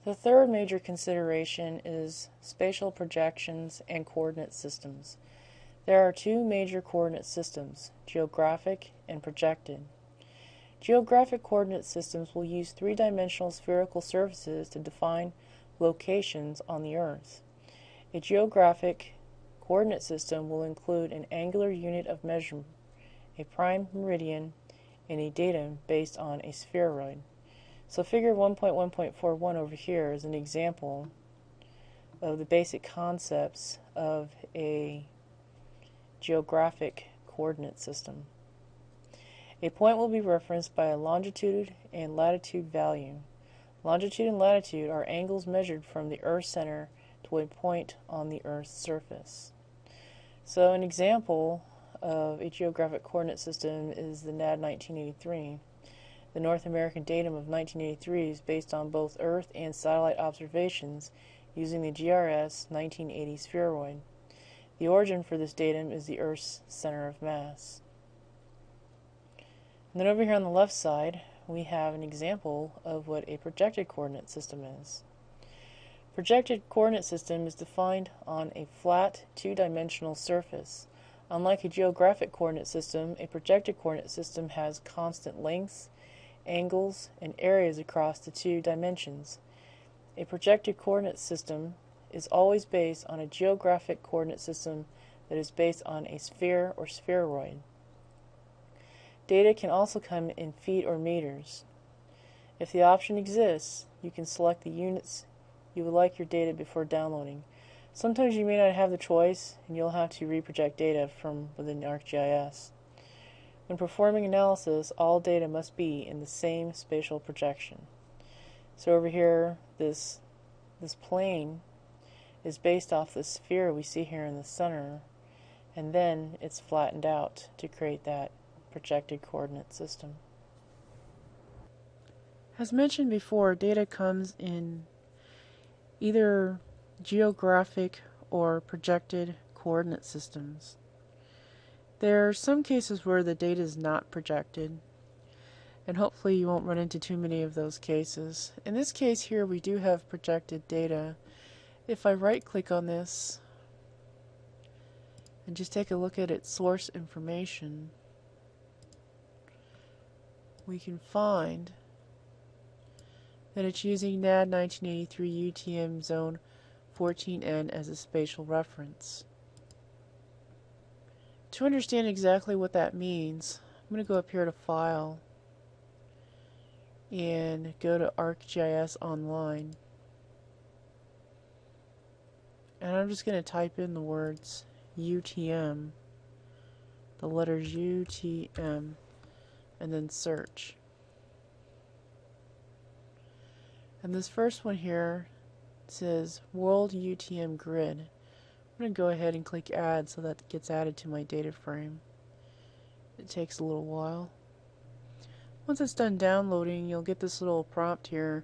The third major consideration is spatial projections and coordinate systems. There are two major coordinate systems, geographic and projected. Geographic coordinate systems will use three-dimensional spherical surfaces to define locations on the Earth. A geographic coordinate system will include an angular unit of measurement, a prime meridian, and a datum based on a spheroid. So figure 1.1.41 over here is an example of the basic concepts of a geographic coordinate system. A point will be referenced by a longitude and latitude value. Longitude and latitude are angles measured from the Earth's center to a point on the Earth's surface. So an example of a geographic coordinate system is the NAD 1983. The North American datum of 1983 is based on both Earth and satellite observations using the GRS 1980 spheroid. The origin for this datum is the Earth's center of mass. And then over here on the left side, we have an example of what a projected coordinate system is. Projected coordinate system is defined on a flat, two-dimensional surface. Unlike a geographic coordinate system, a projected coordinate system has constant lengths, angles, and areas across the two dimensions. A projected coordinate system is always based on a geographic coordinate system that is based on a sphere or spheroid. Data can also come in feet or meters. If the option exists, you can select the units you would like your data before downloading. Sometimes you may not have the choice, and you'll have to reproject data from within ArcGIS. When performing analysis, all data must be in the same spatial projection. So over here, this plane is based off the sphere we see here in the center, and then it's flattened out to create that projected coordinate system. As mentioned before, data comes in either geographic or projected coordinate systems. There are some cases where the data is not projected, and hopefully you won't run into too many of those cases. In this case here, we do have projected data. If I right-click on this and just take a look at its source information, we can find that it's using NAD 1983 UTM Zone 14N as a spatial reference. To understand exactly what that means, I'm going to go up here to File and go to ArcGIS Online. And I'm just going to type in the words UTM, the letters UTM, and then search. And this first one here says World UTM Grid. I'm going to go ahead and click Add so that gets added to my data frame. It takes a little while. Once it's done downloading, you'll get this little prompt here,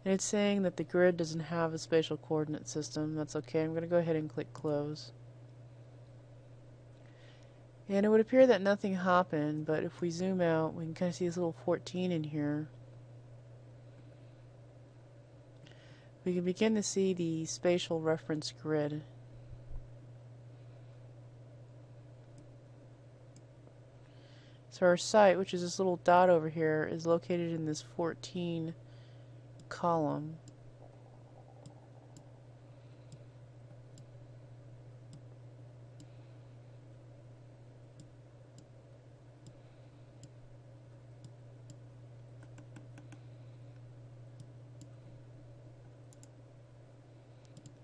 and it's saying that the grid doesn't have a spatial coordinate system. That's okay. I'm going to go ahead and click Close. And it would appear that nothing happened, but if we zoom out, we can kind of see this little 14 in here. We can begin to see the spatial reference grid. So our site, which is this little dot over here, is located in this 14 column.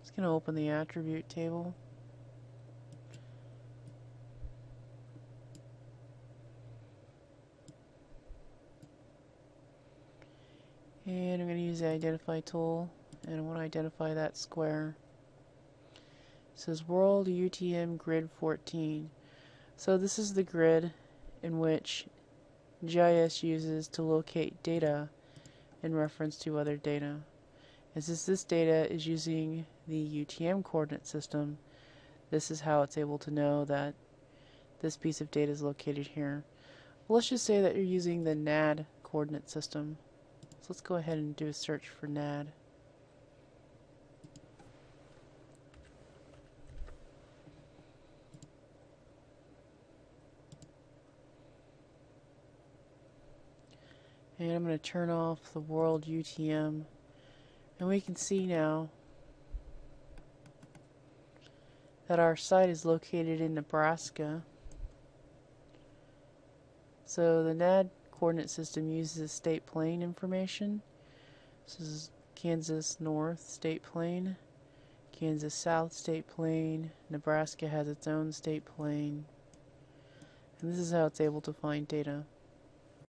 Just going to open the attribute table. And I'm going to use the identify tool, and I want to identify that square. It says World UTM Grid 14. So this is the grid in which GIS uses to locate data in reference to other data. As this data is using the UTM coordinate system, this is how it's able to know that this piece of data is located here. Well, let's just say that you're using the NAD coordinate system. So let's go ahead and do a search for NAD. And I'm going to turn off the world UTM. And we can see now that our site is located in Nebraska. So the NAD coordinate system uses state plane information. This is Kansas North State Plane, Kansas South State Plane, Nebraska has its own state plane, and this is how it's able to find data.